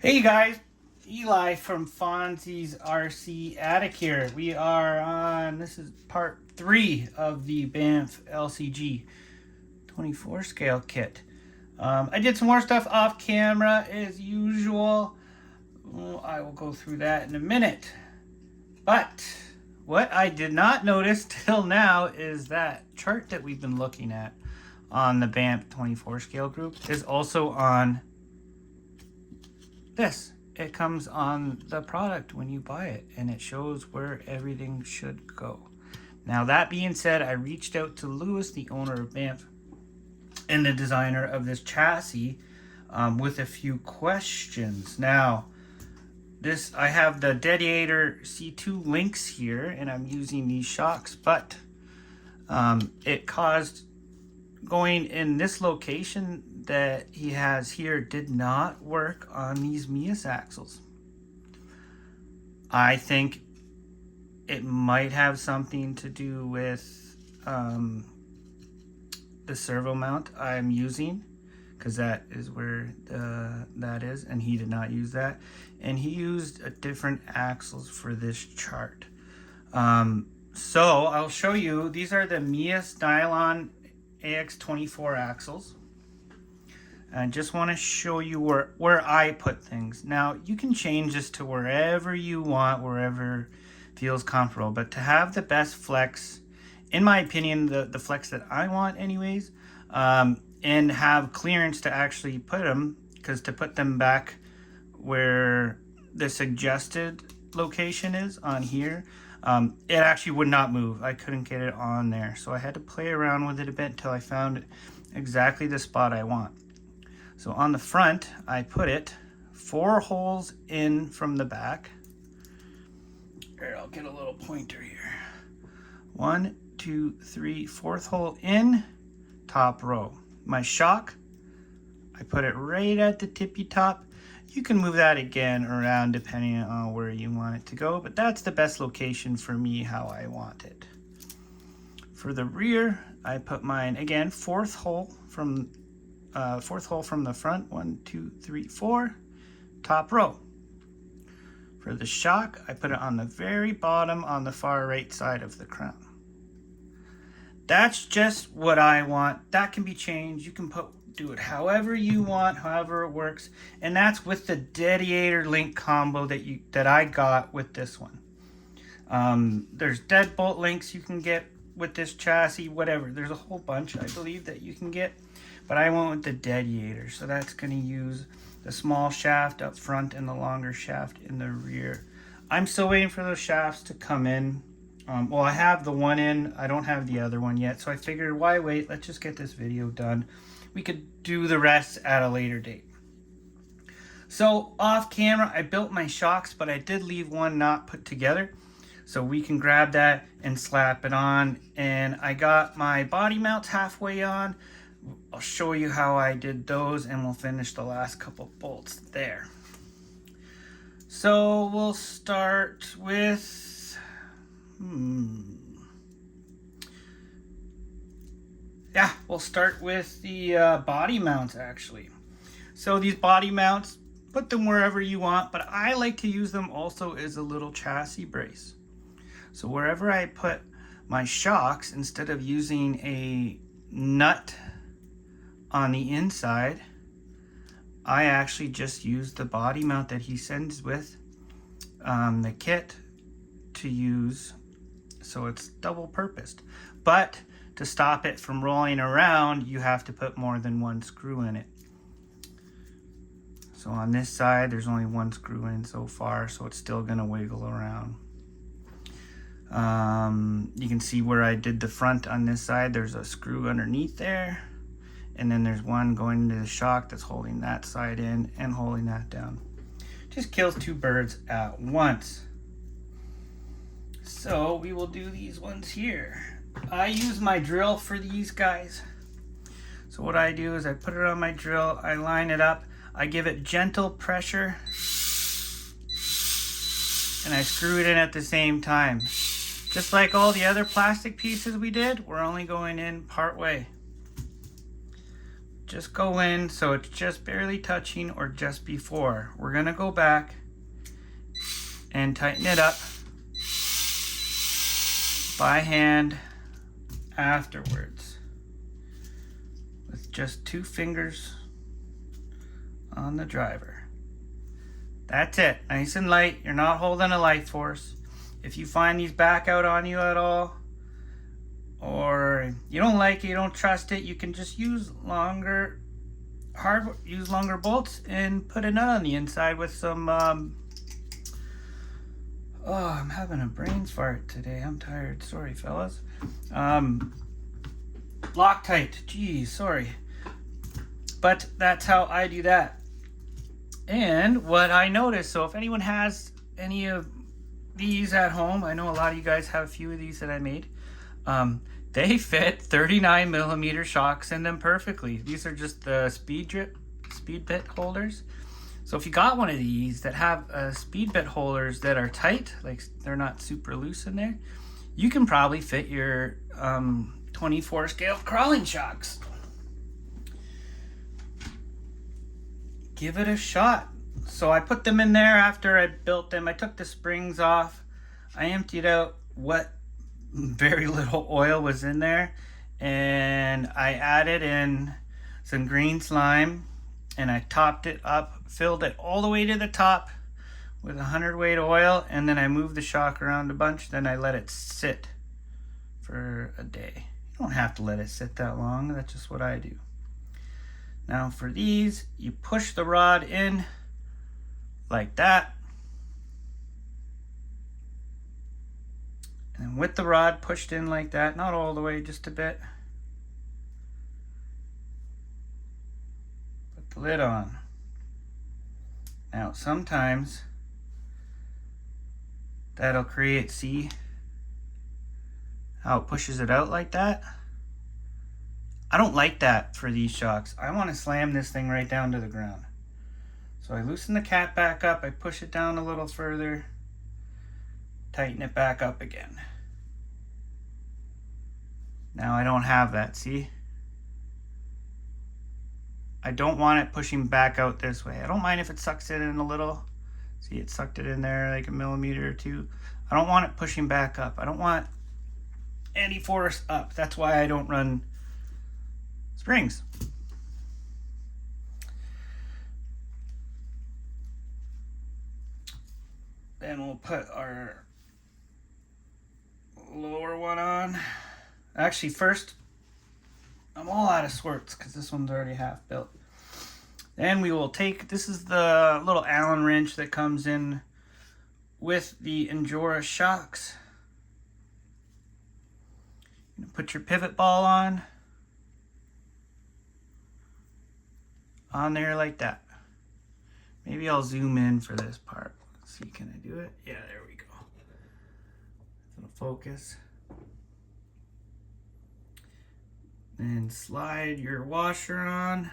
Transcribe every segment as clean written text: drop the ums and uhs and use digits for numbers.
Hey guys, Eli from Fonzie's RC Attic here. We are on, this is part 3 of the BAMF LCG 24 scale kit. I did some more stuff off camera as usual. I will go through that in a minute. But what I did not notice till now is that chart that we've been looking at on the BAMF 24 scale group is also on this. It comes on the product when you buy it, and it shows where everything should go. Now, that being said, I reached out to Lewis, the owner of BAMF and the designer of this chassis, with a few questions. Now, I have the Dediator C2 links here, and I'm using these shocks, but it caused going in this location that he has here did not work on these Mias axles. I think it might have something to do with the servo mount I'm using, because that is where that is, and he did not use that, and he used a different axles for this chart. So I'll show you. These are the Mias nylon AX24 axles. I just want to show you where I put things. Now, you can change this to wherever you want, wherever feels comfortable. But to have the best flex, in my opinion, the flex that I want anyways, and have clearance to actually put them, because to put them back where the suggested location is on here, it actually would not move. I couldn't get it on there. So I had to play around with it a bit until I found exactly the spot I want. So on the front, I put it 4 holes in from the back. Here, I'll get a little pointer here. 1, 2, 3, 4th hole in, top row. My shock, I put it right at the tippy top. You can move that again around depending on where you want it to go, but that's the best location for me, how I want it. For the rear, I put mine again 4th hole from the front. 1, 2, 3, 4, top row. For the shock, I put it on the very bottom on the far right side of the crown. That's just what I want. That can be changed. You can do it however you want, however it works, and that's with the Dediator link combo that I got with this one. There's deadbolt links you can get with this chassis, whatever. There's a whole bunch, I believe, that you can get, but I went with the Dediator, so that's going to use the small shaft up front and the longer shaft in the rear. I'm still waiting for those shafts to come in. Well, I have the one in, I don't have the other one yet, so I figured, why wait? Let's just get this video done. We could do the rest at a later date. So off camera, I built my shocks, but I did leave one not put together, so we can grab that and slap it on. And I got my body mounts halfway on. I'll show you how I did those, and we'll finish the last couple bolts there. So we'll start with we'll start with the body mounts, actually. So these body mounts, put them wherever you want, but I like to use them also as a little chassis brace. So wherever I put my shocks, instead of using a nut on the inside, I actually just use the body mount that he sends with the kit to use, so it's double purposed. But to stop it from rolling around, you have to put more than one screw in it. So on this side, there's only one screw in so far, so it's still gonna wiggle around. You can see where I did the front on this side. There's a screw underneath there, and then there's one going into the shock that's holding that side in and holding that down. Just kills 2 birds at once. So we will do these ones here. I use my drill for these guys. So what I do is I put it on my drill, I line it up, I give it gentle pressure, and I screw it in at the same time. Just like all the other plastic pieces we did, we're only going in part way. just go in so it's just barely touching or just before. We're gonna go back and tighten it up by hand afterwards with just 2 fingers on the driver. That's it, nice and light. You're not holding a life force. If you find these back out on you at all, or you don't like it, you don't trust it, you can just use longer bolts and put a nut on the inside with some oh, I'm having a brain fart today. I'm tired. Sorry, fellas. Loctite. Geez, sorry. But that's how I do that. And what I noticed, so if anyone has any of these at home, I know a lot of you guys have a few of these that I made. They fit 39 millimeter shocks in them perfectly. These are just the speed bit holders. So if you got one of these that have speed bit holders that are tight, like they're not super loose in there, you can probably fit your 24 scale crawling shocks. Give it a shot. So I put them in there after I built them. I took the springs off. I emptied out what very little oil was in there, and I added in some green slime, and I topped it up, filled it all the way to the top with 100 weight oil, and then I moved the shock around a bunch. Then I let it sit for a day. You don't have to let it sit that long. That's just what I do. Now for these, you push the rod in like that. And with the rod pushed in like that, not all the way, just a bit. Put the lid on. Now sometimes that'll create, see how it pushes it out like that? I don't like that for these shocks. I want to slam this thing right down to the ground. So I loosen the cap back up, I push it down a little further, tighten it back up again. Now I don't have that, see? I don't want it pushing back out this way. I don't mind if it sucks it in a little. See, it sucked it in there like a millimeter or two. I don't want it pushing back up. I don't want any force up. That's why I don't run springs. Then we'll put our lower one on. Actually, first, I'm all out of squirts because this one's already half built. Then we will take, this is the little Allen wrench that comes in with the Injora shocks. Put your pivot ball on there like that. Maybe I'll zoom in for this part. Let's see, can I do it? Yeah, there we go. It'll focus. Then slide your washer on.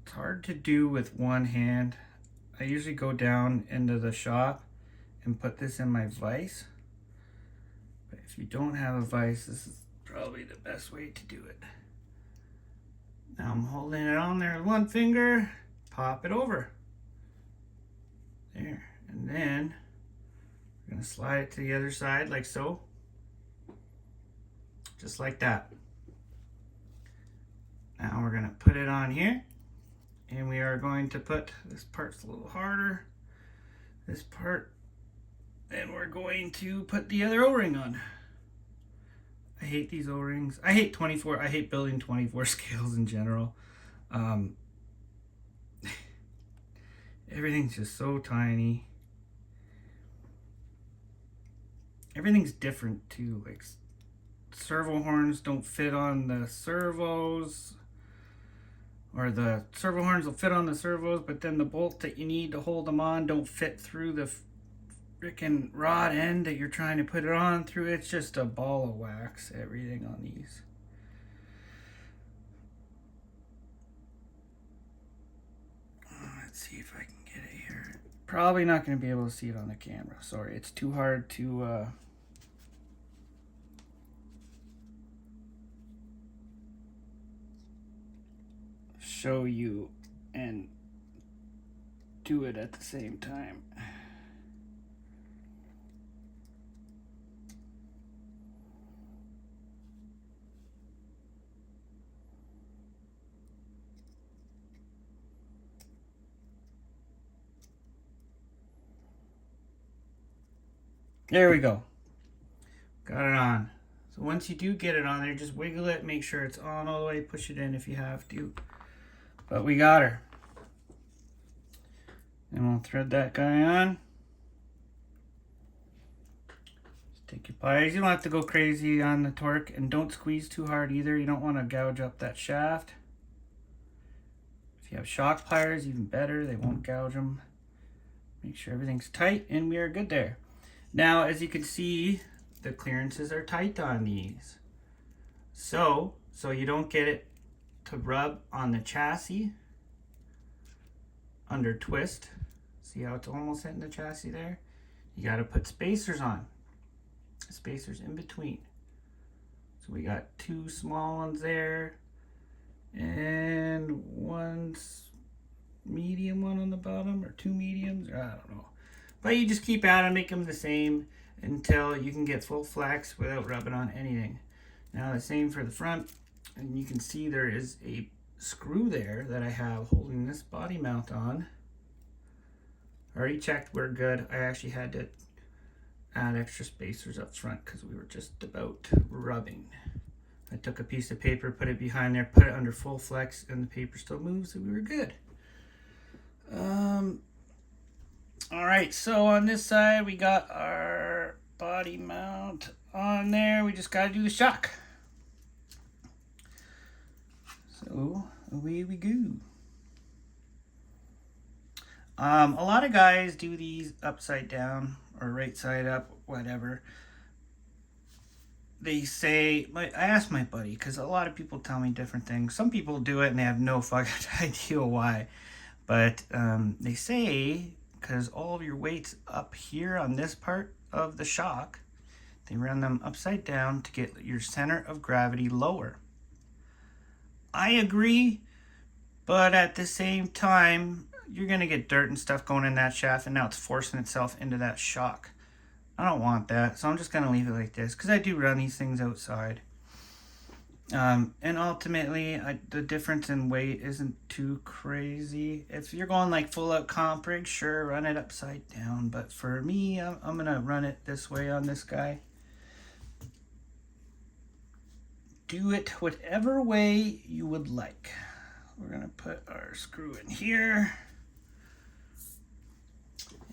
It's hard to do with one hand. I usually go down into the shop and put this in my vise. But if you don't have a vise, this is probably the best way to do it. Now I'm holding it on there with one finger, pop it over. There, and then we're gonna slide it to the other side like so. Just like that. Now we're gonna put it on here. And we are going to put, this part's a little harder, this part, and we're going to put the other O-ring on. I hate these O-rings. I hate building 24 scales in general. Everything's just so tiny. Everything's different too, like servo horns don't fit on the servos. Or the servo horns will fit on the servos, but then the bolts that you need to hold them on don't fit through the freaking rod end that you're trying to put it on through. It's just a ball of wax, everything on these. Let's see if I can get it here. Probably not going to be able to see it on the camera. Sorry, it's too hard to show you and do it at the same time. There we go. Got it on. So once you do get it on there, just wiggle it, make sure it's on all the way, push it in if you have to. But we got her. And we'll thread that guy on. Just take your pliers. You don't have to go crazy on the torque, and don't squeeze too hard either. You don't want to gouge up that shaft. If you have shock pliers, even better. They won't gouge them. Make sure everything's tight, and we are good there. Now, as you can see, the clearances are tight on these. So you don't get it to rub on the chassis under twist. See how it's almost hitting the chassis there? You got to put spacers on. Spacers in between. So we got 2 small ones there and 1 medium one on the bottom, or 2 mediums, or I don't know. But you just keep at them, make them the same until you can get full flex without rubbing on anything. Now the same for the front, and you can see there is a screw there that I have holding this body mount on. Already checked, we're good. I actually had to add extra spacers up front because we were just about rubbing. I took a piece of paper, put it behind there, put it under full flex, and the paper still moves, so we were good. All right, so on this side, we got our body mount on there. We just got to do the shock. So away we go. A lot of guys do these upside down or right side up, whatever. They say, I asked my buddy, because a lot of people tell me different things. Some people do it and they have no fucking idea why. But they say, because all of your weight's up here on this part of the shock, they run them upside down to get your center of gravity lower. I agree, but at the same time, you're going to get dirt and stuff going in that shaft, and now it's forcing itself into that shock. I don't want that, so I'm just going to leave it like this, because I do run these things outside. And ultimately, the difference in weight isn't too crazy. If you're going like full out comp rig, sure, run it upside down. But for me, I'm going to run it this way on this guy. Do it whatever way you would like. We're going to put our screw in here.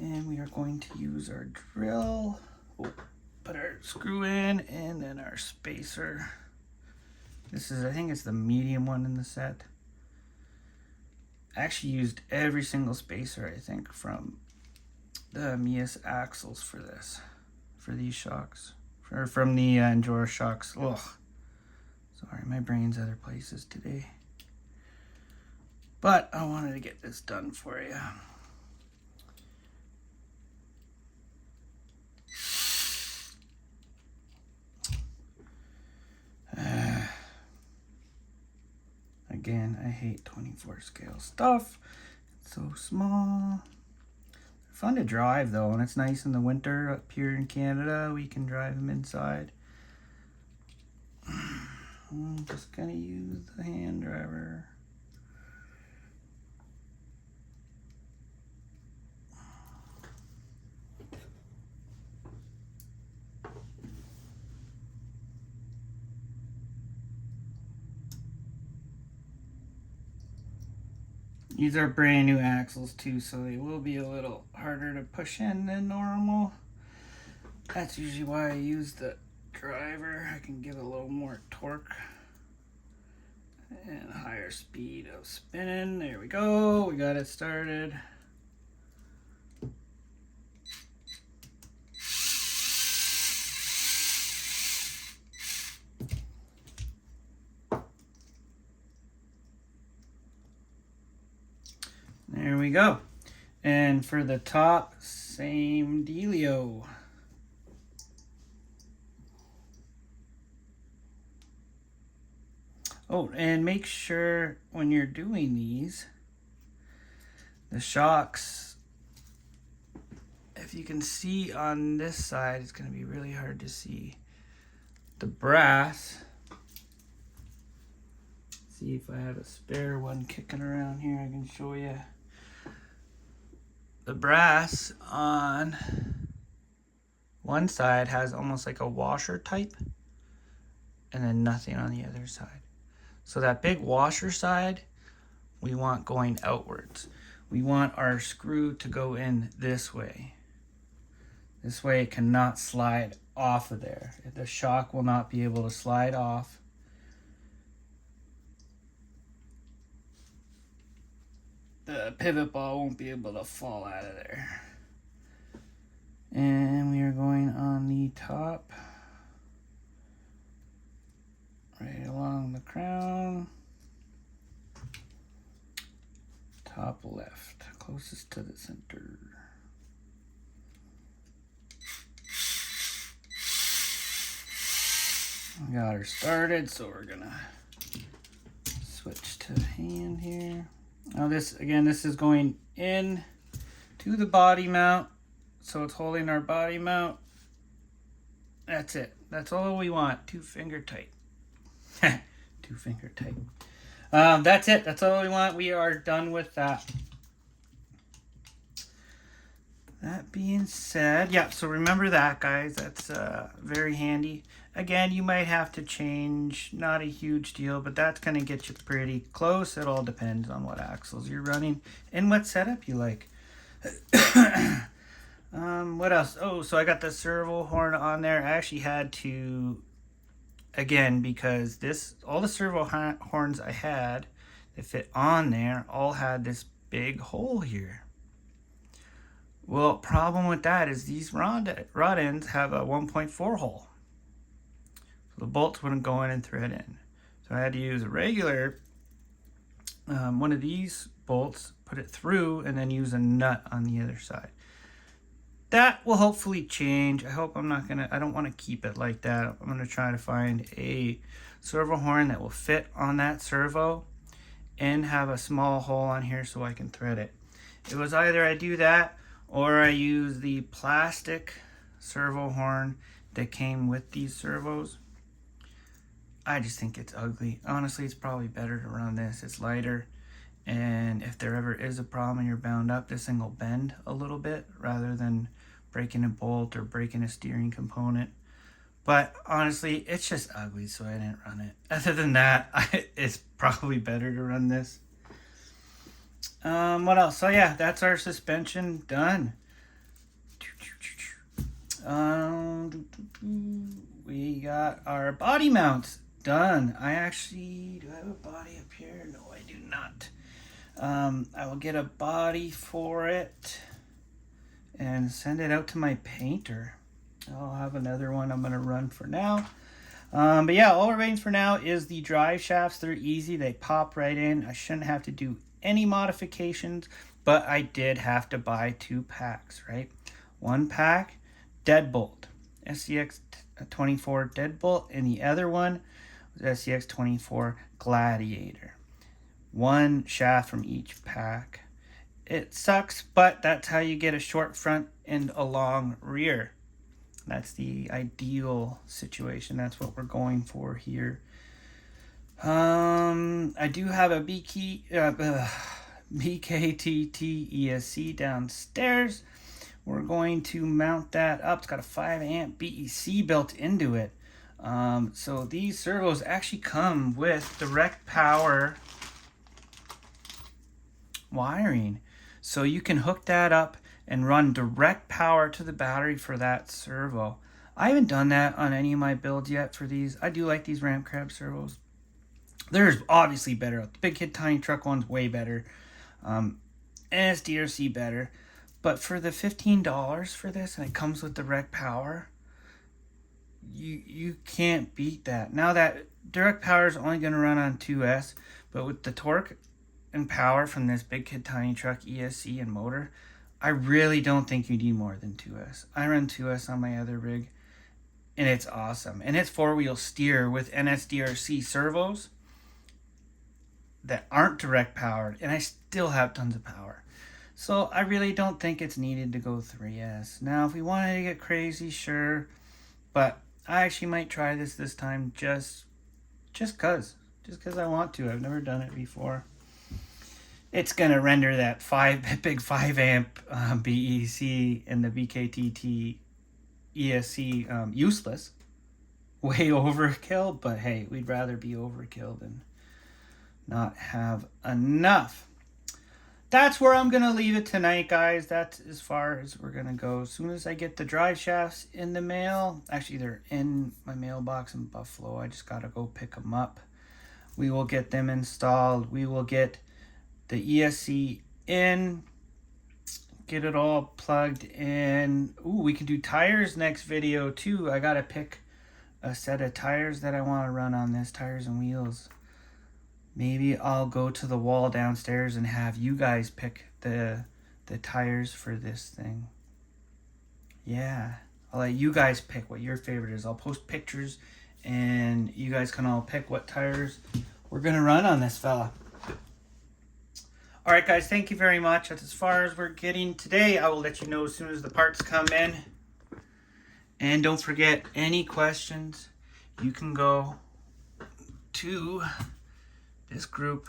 And we are going to use our drill. Put our screw in, and then our spacer. This is, I think it's the medium one in the set. I actually used every single spacer, I think, from the Mias axles for this. For these shocks. From the Injora shocks. Ugh. Sorry, my brain's other places today. But I wanted to get this done for you. Again, I hate 24 scale stuff. It's so small. They're fun to drive though, and it's nice in the winter up here in Canada. We can drive them inside. I'm just gonna use the hand driver. These are brand new axles too, so they will be a little harder to push in than normal. That's usually why I use the driver. I can give a little more torque and a higher speed of spinning. There we go. We got it started. There we go. And for the top, same dealio. Oh, and make sure when you're doing these, the shocks, if you can see on this side, it's going to be really hard to see. The brass, see if I have a spare one kicking around here, I can show you. The brass on one side has almost like a washer type, and then nothing on the other side. So that big washer side, we want going outwards. We want our screw to go in this way. This way it cannot slide off of there. The shock will not be able to slide off. The pivot ball won't be able to fall out of there. And we are going on the top, right along the crown, top left, closest to the center. We got her started, so we're gonna switch to hand here. Now this is going in to the body mount, so it's holding our body mount. That's it. That's all we want. 2-finger tight. 2-finger tight. That's it. That's all we want. We are done with that. That being said, yeah, so remember that, guys. That's very handy. Again, you might have to change, not a huge deal, but that's going to get you pretty close. It all depends on what axles you're running and what setup you like. What else? Oh, so I got the servo horn on there. I actually had to, again, because all the servo horns I had that fit on there all had this big hole here. Well, problem with that is these rod ends have a 1.4 hole. So the bolts wouldn't go in and thread in. So I had to use a regular, one of these bolts, put it through, and then use a nut on the other side. That will hopefully change. I don't want to keep it like that. I'm gonna try to find a servo horn that will fit on that servo and have a small hole on here so I can thread it. It was either I do that or I use the plastic servo horn that came with these servos. I just think it's ugly. Honestly, it's probably better to run this. It's lighter, and if there ever is a problem and you're bound up, this thing will bend a little bit rather than breaking a bolt or breaking a steering component. But honestly, it's just ugly, so I didn't run it. Other than that, it's probably better to run this. What else? So yeah, that's our suspension done. We got our body mounts done. Do I have a body up here? No, I do not. I will get a body for it and send it out to my painter. I'll have another one I'm gonna run for now. But yeah, all remains for now is the drive shafts. They're easy, they pop right in. I shouldn't have to do any modifications, but I did have to buy 2 packs, right? 1 pack, deadbolt, SCX24 deadbolt, and the other one was SCX24 Gladiator. 1 shaft from each pack. It sucks, but that's how you get a short front and a long rear. That's the ideal situation. That's what we're going for here. I do have a BKTT ESC downstairs. We're going to mount that up. It's got a 5 amp BEC built into it. So these servos actually come with direct power wiring. So you can hook that up and run direct power to the battery for that servo. I haven't done that on any of my builds yet for these. I do like these Rampcrab servos. There's obviously better. The Big Kid Tiny Truck one's way better. NSDRC better. But for the $15 for this, and it comes with direct power, you can't beat that. Now that direct power is only going to run on 2S, but with the torque and power from this Big Kid Tiny Truck ESC and motor, I really don't think you need more than 2S. I run 2S on my other rig, and it's awesome. And it's 4-wheel steer with NSDRC servos. that aren't direct powered, and I still have tons of power. So I really don't think it's needed to go 3S. Now, if we wanted to get crazy, sure, but I actually might try this time just cause I want to. I've never done it before. It's gonna render that big 5 amp BEC and the BKTT ESC useless. Way overkill, but hey, we'd rather be overkill than not have enough. That's where I'm gonna leave it tonight, guys. That's as far as we're gonna go. As soon as I get the drive shafts in the mail, actually they're in my mailbox in Buffalo. I just gotta go pick them up. We will get them installed. We will get the ESC in, get it all plugged in. Ooh, we can do tires next video too. I gotta pick a set of tires that I want to run on this, tires and wheels. Maybe I'll go to the wall downstairs and have you guys pick the tires for this thing. Yeah, I'll let you guys pick what your favorite is. I'll post pictures and you guys can all pick what tires we're gonna run on this fella. All right, guys, thank you very much. That's as far as we're getting today. I will let you know as soon as the parts come in. And don't forget, any questions, you can go to this group,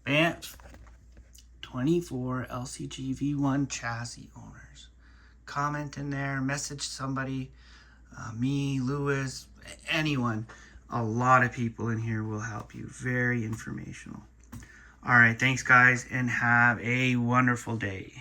BAMF 24 LCG V1 chassis owners. Comment in there, message somebody, me, Lewis, anyone. A lot of people in here will help you. Very informational. All right, thanks guys, and have a wonderful day.